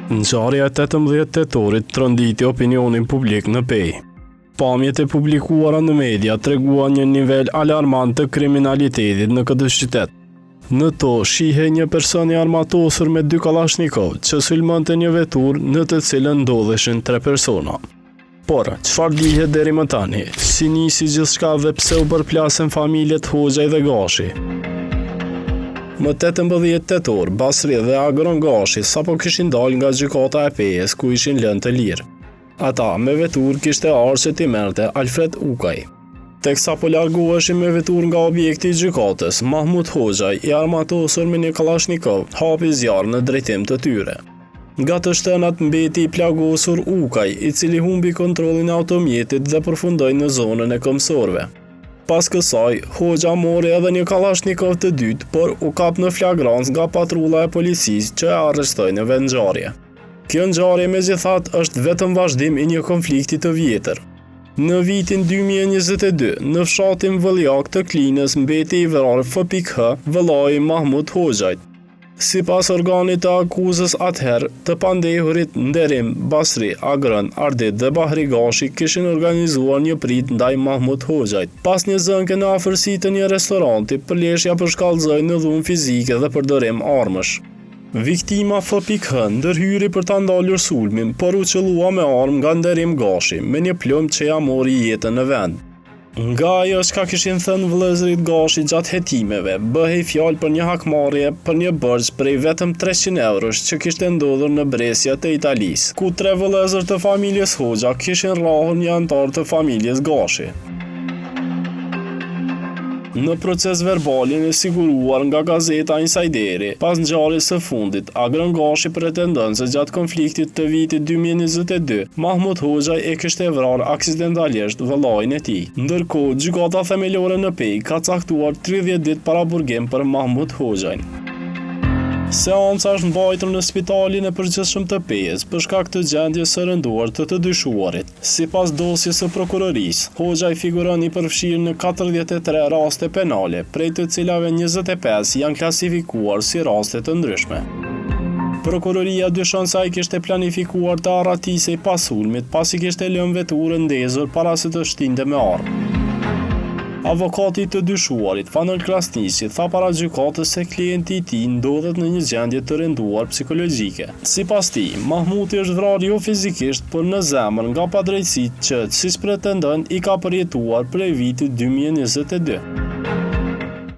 Ngjarja e 18 tetorit tronditi opinionin publik në Pejë. Pamjet e publikuara në media treguan një nivel alarmant të kriminalitetit në këtë qytet. Në to shihej një person i armatosur me 2 kalashnikov që sulmonte një vetur në të cilën ndodheshin 3 persona. Por, çfarë dihet deri më tani? Si nisi gjithçka dhe pse u përplasen familjet Hoxhaj dhe Gashi? Më 18 tetor, Basri dhe Agron Gashi sapo kishin dalë nga gjykata e Pejës ku ishin lënë të lirë. Ata me vetur kishte ardhur se t'i merrte Alfred Ukaj. Teksa po largoheshin me vetur nga objekti i gjykatës, Mahmut Hoxhaj, i armatosur me një kalashnikov, hapi zjarr në drejtim të tyre. Nga të shtënat mbeti i plagosur Ukaj, i cili humbi kontrollin e automjetit dhe përfundoi në zonën e këmbësorëve. Pas kësaj, Hoxha mori edhe një kalashnikov të dytë, por u kap në flagrancë nga patrulla e policisë që e arrestoi në vendngjarje. Kjo ngjarje megjithatë është vetëm vazhdim i një konflikti të vjetër. Në vitin 2022, në fshatin Vëlljak të Klinës mbeti i vrarë F.H. vëllai Mahmut Hoxhajt. Sipas organit të akuzës atëherë, të pandehurit Nderim, Basri, Agron, Ardit dhe Bahri Gashi kishin organizuar një prit ndaj Mahmut Hoxhajt. Pas një zënke në afërsi të një restoranti, përleshja përshkallëzoi në dhunë fizike dhe përdorim armësh. Viktima F.H. ndërhyri për ta ndalur sulmin, por u qëllua me armë nga Nderim Gashi, me një plumb që ja mori jetën në vend. Nga ajo çka kishin thënë vëllezërit Gashi gjatë hetimeve, bëhej fjalë për një hakmarrje për një borxh prej vetëm 300 eurosh që kishte ndodhur në Brescia të Italisë, ku 3 vëllezër të familjes Hoxha kishin rrahur një antar të familjes Gashi. Në proces verbalin e siguruar nga gazeta Insajderi, pas ngjarjes së fundit, Agron Gashi pretendon se gjatë konfliktit të vitit 2022, Mahmut Hoxhaj e kishte vrarë aksidentalisht vëllain e tij. Ndërkohë, gjykata themelore në Pejë ka caktuar 30 ditë paraburgim për Mahmut Hoxhajn. Seanca është mbajtur në spitalin e përgjithshëm të Pejës për shkak të gjendjes së rënduar të dyshuarit. Sipas dosjes së prokurorisë, Hoxhaj figuron i përfshirë në 43 raste penale, prej të cilave 25 janë klasifikuar si raste të ndryshme. Prokuroria dyshon se ai kishte planifikuar të arratisej pas sulmit, pasi kishte lënë veturën ndezur para se të shtinte me armë. Avokati të dyshuarit, Fanel Krasniqi, tha para gjykatës se klienti i tij ndodhet në një gjendje të rënduar psikologjike. Sipas tij, Mahmuti është vrarë jo fizikisht, por në zemër nga padrejtësitë që, siç pretendon, i ka përjetuar prej vitit 2022.